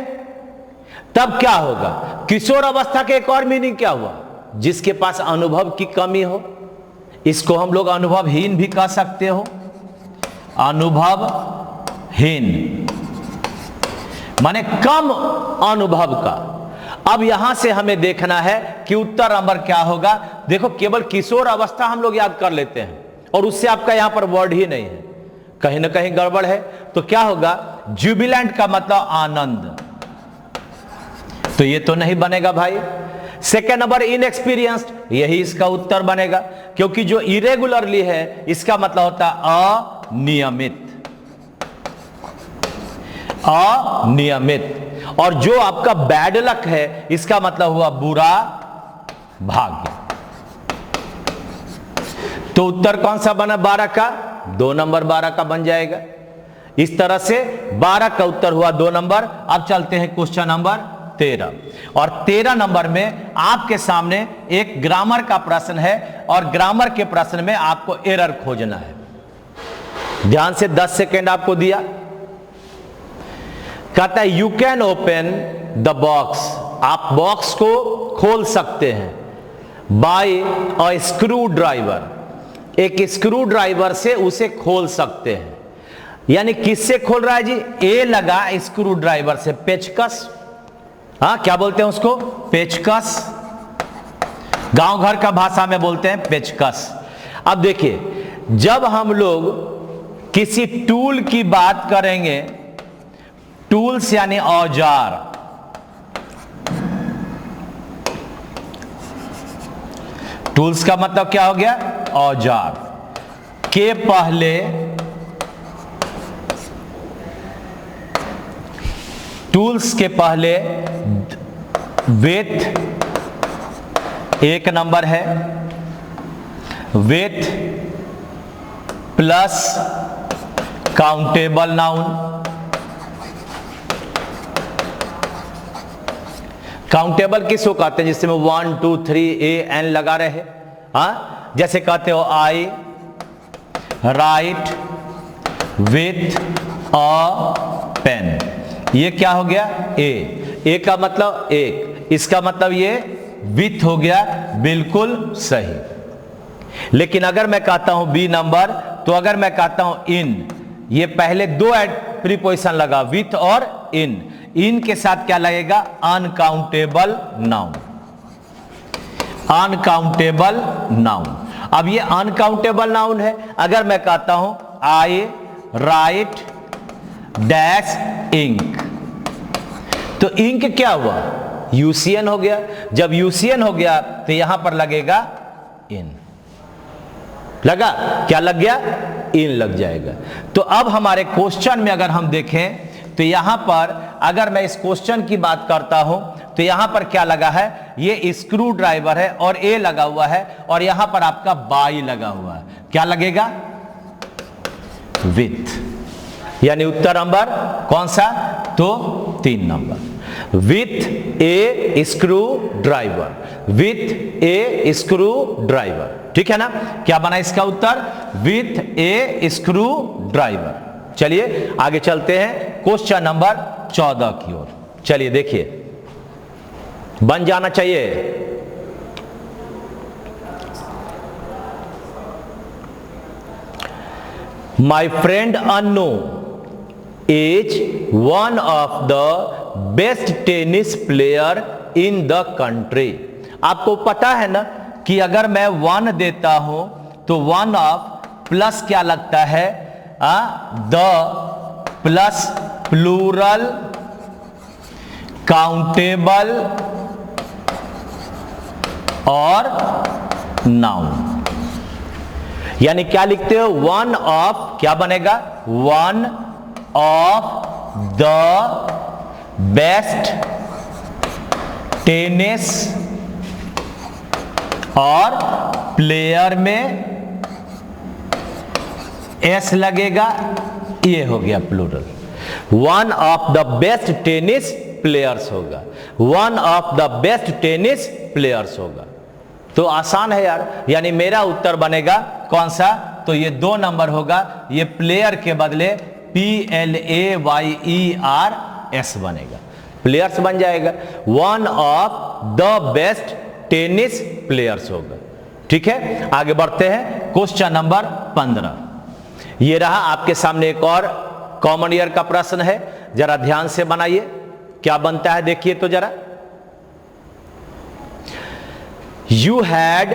तब क्या होगा, किशोर अवस्था के एक और मीनिंग क्या हुआ, जिसके पास अनुभव की कमी हो, इसको हम लोग अनुभवहीन भी कह सकते हो, अनुभवहीन माने कम अनुभव का। अब यहां से हमें देखना है कि उत्तर नंबर क्या होगा। देखो केवल किशोर अवस्था हम लोग याद कर लेते हैं और उससे आपका यहां पर वर्ड ही नहीं है, कहीं ना कहीं गड़बड़ है। तो क्या होगा, जुबिलेंट का मतलब आनंद, तो ये तो नहीं बनेगा भाई। सेकेंड नंबर इनएक्सपीरियंस्ड, यही इसका उत्तर बनेगा, क्योंकि जो इरेगुलरली है इसका मतलब होता है अनियमित, अनियमित। और जो आपका बैड लक है इसका मतलब हुआ बुरा भाग्य। तो उत्तर कौन सा बना 12 का, 2 नंबर 12 का बन जाएगा। इस तरह से 12 का उत्तर हुआ 2 नंबर। अब चलते हैं क्वेश्चन नंबर 13, और 13 नंबर में आपके सामने एक ग्रामर का प्रश्न है और ग्रामर के प्रश्न में आपको एरर खोजना है। ध्यान से 10 सेकेंड आपको दिया। कहता है you can open the box, आप बॉक्स को खोल सकते हैं, बाय अ स्क्रू ड्राइवर, एक स्क्रू ड्राइवर से उसे खोल सकते हैं। यानी किससे खोल रहा है जी? ए लगा स्क्रू ड्राइवर से, पेचकस, हाँ क्या बोलते हैं उसको? पेचकस, गांव घर का भाषा में बोलते हैं पेचकस। अब देखिए, जब हम लोग किसी टूल की बात करेंगे, टूल्स यानी औजार, टूल्स का मतलब क्या हो गया? औजार के पहले टूल्स के पहले विथ एक नंबर है, with plus countable noun. Countable किसको कहते हैं? जिसमें 1 2 3 AN लगा रहे, हाँ, जैसे कहते हो आई राइट विथ अ पेन, ये क्या हो गया? ए का मतलब एक, इसका मतलब ये विथ हो गया, बिल्कुल सही। लेकिन अगर मैं कहता हूं बी नंबर, तो अगर मैं कहता हूं इन, ये पहले दो प्रीपोजिशन लगा, विथ और इन के साथ क्या लगेगा? Uncountable noun, uncountable noun. अब ये अनकाउंटेबल नाउन है। अगर मैं कहता हूं आई राइट डैश इंक, तो इंक क्या हुआ? यूसीएन हो गया। जब यूसीएन हो गया तो यहां पर लगेगा इन, लगा? क्या लग गया? इन लग जाएगा। तो अब हमारे क्वेश्चन में अगर हम देखें तो यहां पर अगर मैं इस क्वेश्चन की बात करता हूं तो यहां पर क्या लगा है? ये स्क्रू ड्राइवर है और ए लगा हुआ है, और यहां पर आपका बाई लगा हुआ है। क्या लगेगा? विथ। यानी उत्तर नंबर कौन सा? तो 3 number, with a screwdriver, with a screwdriver. ठीक है ना? क्या बना इसका उत्तर? With a screwdriver. चलिए आगे चलते हैं क्वेश्चन नंबर 14 की ओर। चलिए देखिए, बन जाना चाहिए। My friend Annu is one of the best tennis player in the country। आपको पता है ना कि अगर मैं 1 देता हूं तो 1 ऑफ प्लस क्या लगता है? द प्लस प्लूरल काउंटेबल और नाउन। यानी क्या लिखते हो? 1 ऑफ क्या बनेगा? 1 ऑफ द बेस्ट टेनिस, और प्लेयर में एस लगेगा, ये हो गया plural. 1 of the best tennis players होगा, 1 of the best tennis players होगा। तो आसान है यार। यानी मेरा उत्तर बनेगा कौन सा? तो ये 2 नंबर होगा। ये प्लेयर के बदले PLAYERS बनेगा, प्लेयर्स बन जाएगा। 1 of the best tennis players होगा। ठीक है, आगे बढ़ते हैं। क्वेश्चन नंबर 15 ये रहा आपके सामने। एक और कॉमन ईयर का प्रश्न है, जरा ध्यान से बनाइए। क्या बनता है देखिए तो जरा। यू हैड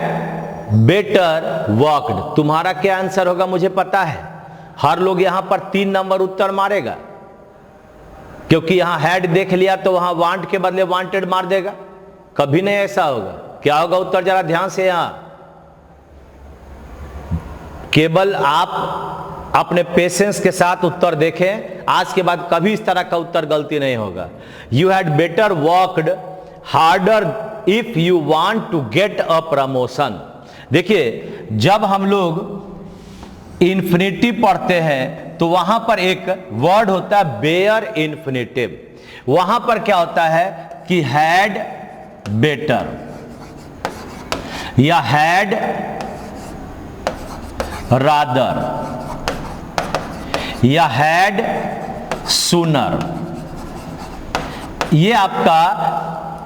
बेटर वर्कड, तुम्हारा क्या आंसर होगा मुझे पता है। हर लोग यहां पर 3 नंबर उत्तर मारेगा, क्योंकि यहां हैड देख लिया तो वहां वांट के बदले वांटेड मार देगा। कभी नहीं ऐसा होगा। क्या होगा उत्तर? जरा ध्यान से यहां केवल आप अपने पेशेंस के साथ उत्तर देखें। आज के बाद कभी इस तरह का उत्तर गलती नहीं होगा। You had better worked harder if you want to get a promotion. देखिए, जब हम लोग इन्फिनिटिव पढ़ते हैं तो वहां पर एक वर्ड होता है बेयर इन्फिनिटिव। वहां पर क्या होता है कि हैड बेटर या हैड रादर या हैड सूनर, ये आपका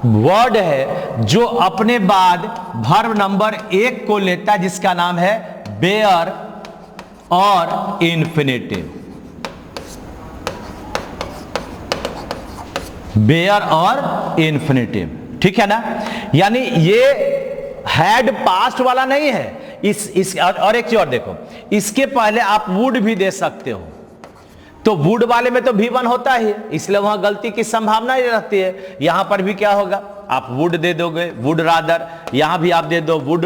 वर्ड है जो अपने बाद वर्ब नंबर 1 को लेता है, जिसका नाम है बेयर और इन्फिनेटिव। बेयर और इन्फिनेटिव, ठीक है ना। यानी ये हैड पास्ट वाला नहीं है। इस और एक चीज और देखो, इसके पहले आप वुड भी दे सकते हो, तो वुड वाले में तो V1 होता ही है, इसलिए वहां गलती की संभावना ही रहती है। यहां पर भी क्या होगा, आप वुड दे दोगे, वुड रादर, यहां भी आप दे दो वुड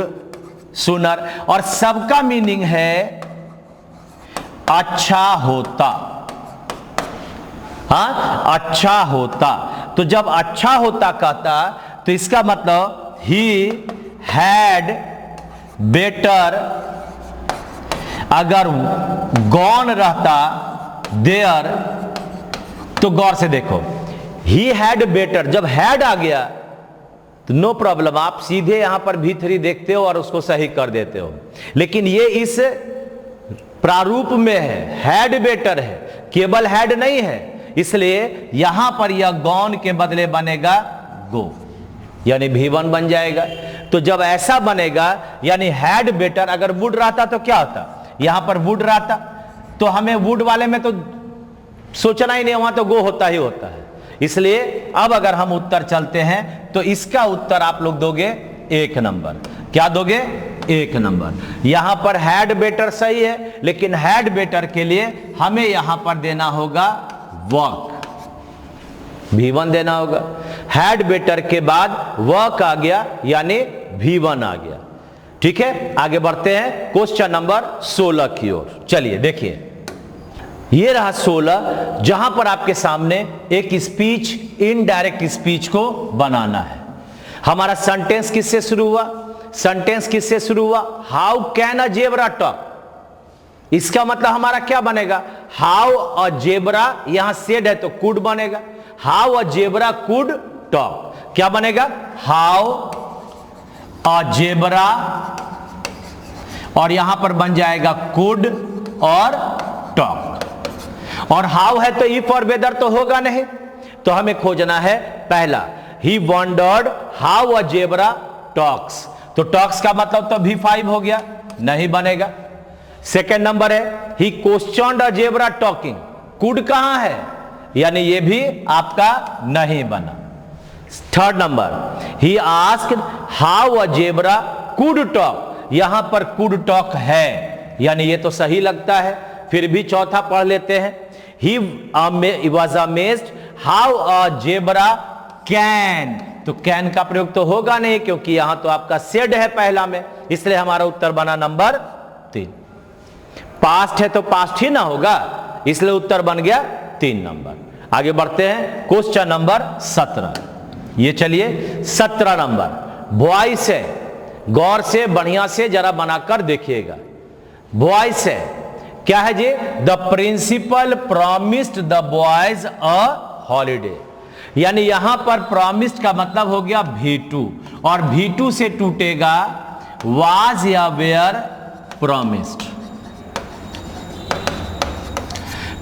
सुनर, और सबका मीनिंग है अच्छा होता। हाँ, अच्छा होता। तो जब अच्छा होता कहता तो इसका मतलब ही हैड बेटर, अगर गॉन रहता देयर, तो गौर से देखो, ही हैड बेटर, जब हैड आ गया तो नो प्रॉब्लम, आप सीधे यहां पर V3 देखते हो और उसको सही कर देते हो। लेकिन ये इस प्रारूप में है, हैड बेटर है, केवल हैड नहीं है, इसलिए यहां पर यह गॉन के बदले बनेगा गो, यानी V1 बन जाएगा। तो जब ऐसा बनेगा, यानी हैड बेटर, अगर वुड रहता तो क्या होता, यहां पर वुड रहता तो हमें वुड वाले में तो सोचना ही नहीं, वहां तो गो होता ही होता है। इसलिए अब अगर हम उत्तर चलते हैं तो इसका उत्तर आप लोग दोगे 1 नंबर। क्या दोगे, 1 नंबर। यहां पर हैड बेटर सही है, लेकिन हैड बेटर के लिए हमें यहां पर देना होगा वर्क, V1 देना होगा। हैड बेटर के बाद वर्क आ गया, यानी V1 आ गया। ठीक है, आगे बढ़ते हैं क्वेश्चन नंबर 16 की ओर। चलिए देखिए, ये रहा 16, जहां पर आपके सामने एक स्पीच, इनडायरेक्ट स्पीच को बनाना है। हमारा सेंटेंस किससे शुरू हुआ, सेंटेंस किससे शुरू हुआ, how can a zebra talk. इसका मतलब हमारा क्या बनेगा, हाउ अ जेब्रा, यहां सेड है तो कुड बनेगा, how a zebra could talk. क्या बनेगा, हाउ अ जेब्रा, और यहां पर बन जाएगा कुड और टॉक। और हाउ है तो इफ और वेदर तो होगा नहीं, तो हमें खोजना है पहला, he wondered how a zebra talks. तो टॉक्स का मतलब तो V5 हो गया, नहीं बनेगा। सेकेंड नंबर है, he questioned a zebra talking, could कहां है, यानी ये भी आपका नहीं बना। Third number, he asked how a zebra could talk, यहां पर कुड टॉक है, यानी ये तो सही लगता है, फिर भी चौथा पढ़ लेते हैं, he was amazed how a zebra can. तो कैन का प्रयोग तो होगा नहीं, क्योंकि यहां तो आपका सेड है पहला में, इसलिए हमारा उत्तर बना नंबर 3। पास्ट है तो पास्ट ही ना होगा, इसलिए उत्तर बन गया 3 नंबर। आगे बढ़ते हैं क्वेश्चन नंबर 17। ये चलिए 17 नंबर वॉइस है, गौर से बढ़िया से जरा बनाकर देखिएगा। वॉइस है, क्या है जी, the principal promised the boys a holiday, यानी यहां पर प्रॉमिस्ड का मतलब हो गया V2, और V2 से टूटेगा वाज या वेयर प्रॉमिस्ड।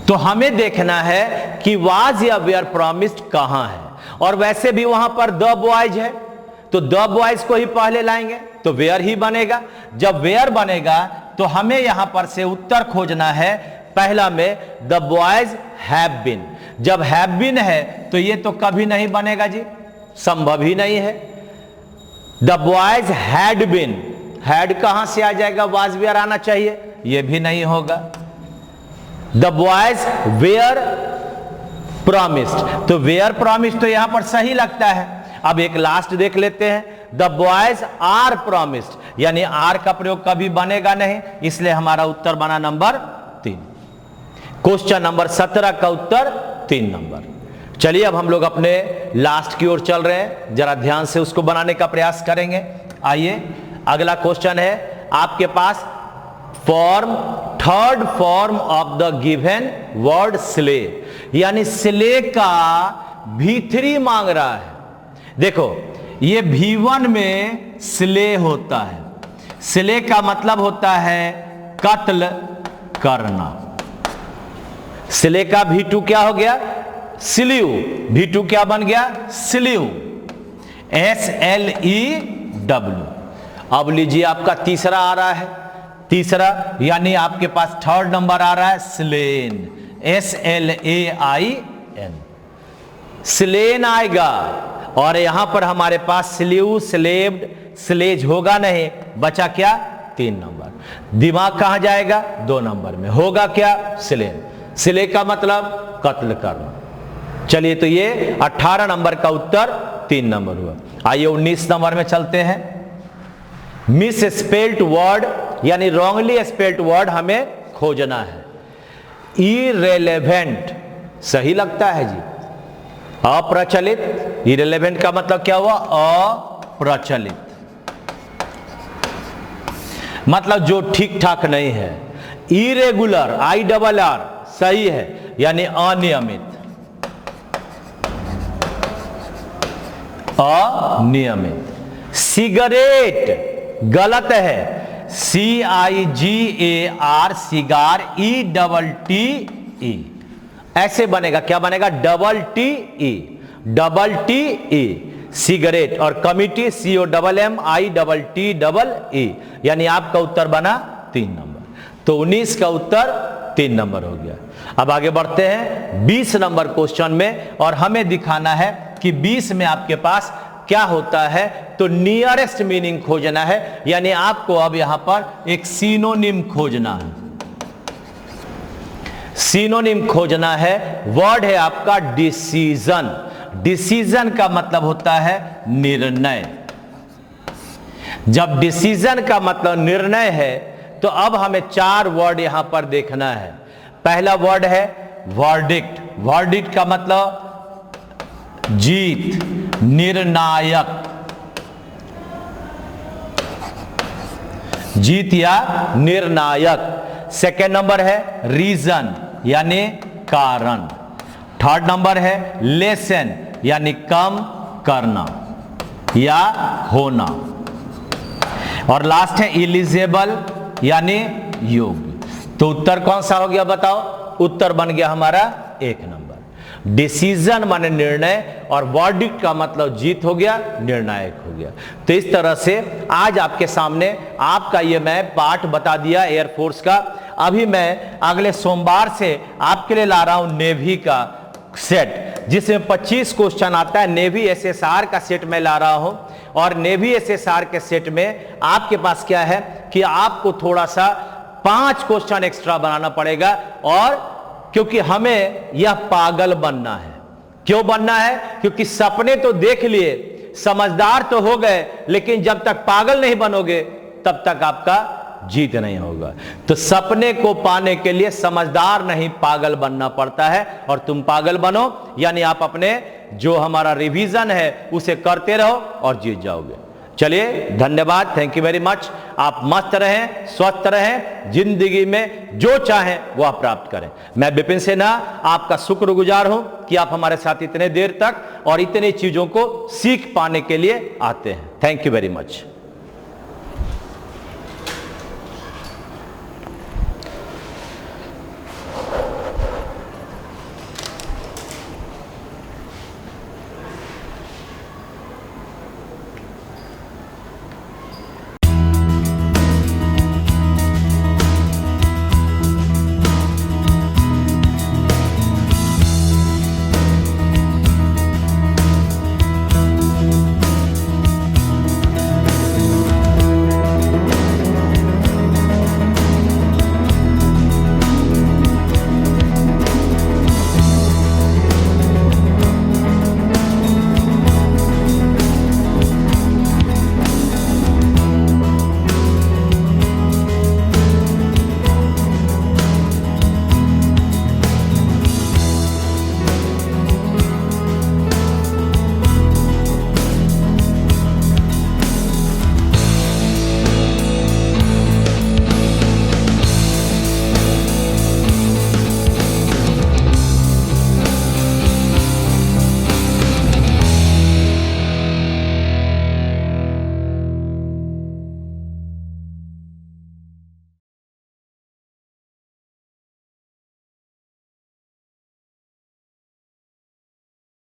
तो हमें देखना है कि वाज या वेयर प्रॉमिस्ड कहां है, और वैसे भी वहां पर द बॉयज है, तो द बॉयज को ही पहले लाएंगे तो वेयर ही बनेगा। जब वेयर बनेगा तो हमें यहां पर से उत्तर खोजना है पहला में, द बॉयज हैव बीन। जब हैव बीन है तो ये तो कभी नहीं बनेगा जी, संभव ही नहीं है। The boys had been, had कहां से आ जाएगा, वाज वेयर आना चाहिए, ये भी नहीं होगा। द बॉयज वेयर प्रॉमिस्ड, तो वेयर प्रॉमिस्ड तो यहां पर सही लगता है। अब एक लास्ट देख लेते हैं, द बॉयज आर प्रॉमिस्ड, यानी आर का प्रयोग कभी बनेगा नहीं, इसलिए हमारा उत्तर बना नंबर 3। क्वेश्चन नंबर 17 का उत्तर 3 नंबर। चलिए अब हम लोग अपने लास्ट की ओर चल रहे हैं, जरा ध्यान से उसको बनाने का प्रयास करेंगे। आइए अगला क्वेश्चन है आपके पास, form third form of the given word slay, यानी स्ले का V3 मांग रहा है। देखो ये V1 में स्ले होता है, स्ले का मतलब होता है कत्ल करना। स्ले का V2 क्या हो गया, स्ल्यू, V2 क्या बन गया, स्ल्यू। SLEW। अब लीजिए आपका तीसरा आ रहा है, तीसरा यानी आपके पास थर्ड नंबर आ रहा है स्लेन, SLAIN, स्लेन आएगा। और यहां पर हमारे पास स्लीव, स्लेव्ड, स्लेज होगा नहीं, बचा क्या 3 नंबर। दिमाग कहां जाएगा 2 नंबर में, होगा क्या स्लेन। स्ले का मतलब कत्ल करना। चलिए तो ये 18 नंबर का उत्तर 3 नंबर हुआ। आइए 19 नंबर में चलते हैं। मिस स्पेल्ट वर्ड यानी रॉन्गली स्पेल्ट वर्ड हमें खोजना है। इरेलेवेंट सही लगता है जी, अप्रचलित। इरेलेवेंट का मतलब क्या हुआ, अप्रचलित, मतलब जो ठीक ठाक नहीं है। इरेगुलर, IRR सही है यानी अनियमित, अनियमित। सिगरेट गलत है, CIGAR, सिगार, ETTE ऐसे बनेगा, क्या बनेगा TTE, सिगरेट। और कमिटी COMMITTEE यानी आपका उत्तर बना 3 नंबर। तो 19 का उत्तर 3 नंबर हो गया। अब आगे बढ़ते हैं 20 नंबर क्वेश्चन में, और हमें दिखाना है कि 20 में आपके पास क्या होता है। तो नियरेस्ट मीनिंग खोजना है, यानी आपको अब यहां पर एक सिनोनिम खोजना है। सिनोनिम खोजना है, वर्ड है आपका डिसीजन। डिसीजन का मतलब होता है निर्णय। जब डिसीजन का मतलब निर्णय है तो अब हमें 4 वर्ड यहां पर देखना है। पहला वर्ड है वर्डिक्ट। वर्डिक्ट का मतलब जीत, निर्णायक, जीत या निर्णायक। सेकेंड नंबर है रीजन यानी कारण। थर्ड नंबर है लेसन यानी कम करना या होना। और लास्ट है इलिजिबल यानी योग्य। तो उत्तर कौन सा हो गया बताओ, उत्तर बन गया हमारा 1 नंबर। डिसीजन माने निर्णय, और वर्डिक्ट का मतलब जीत हो गया, निर्णायक हो गया। तो इस तरह से आज आपके सामने आपका ये मैं पाठ बता दिया एयरफोर्स का। अभी मैं अगले सोमवार से आपके लिए ला रहा हूं नेवी का सेट, जिसमें 25 क्वेश्चन आता है। नेवी SSR का सेट मैं ला रहा हूं, और नेवी SSR के सेट में आपके पास क्या है कि आपको थोड़ा सा 5 क्वेश्चन एक्स्ट्रा बनाना पड़ेगा। और क्योंकि हमें यह पागल बनना है। क्यों बनना है, क्योंकि सपने तो देख लिए, समझदार तो हो गए, लेकिन जब तक पागल नहीं बनोगे तब तक आपका जीत नहीं होगा। तो सपने को पाने के लिए समझदार नहीं पागल बनना पड़ता है, और तुम पागल बनो, यानी आप अपने जो हमारा रिवीजन है उसे करते रहो और जीत जाओगे। चलिए धन्यवाद, थैंक यू वेरी मच। आप मस्त रहें, स्वस्थ रहें, जिंदगी में जो चाहें वो आप प्राप्त करें। मैं विपिन सिन्हा आपका शुक्रगुजार हूं कि आप हमारे साथ इतने देर तक और इतनी चीजों को सीख पाने के लिए आते हैं। Thank you very much.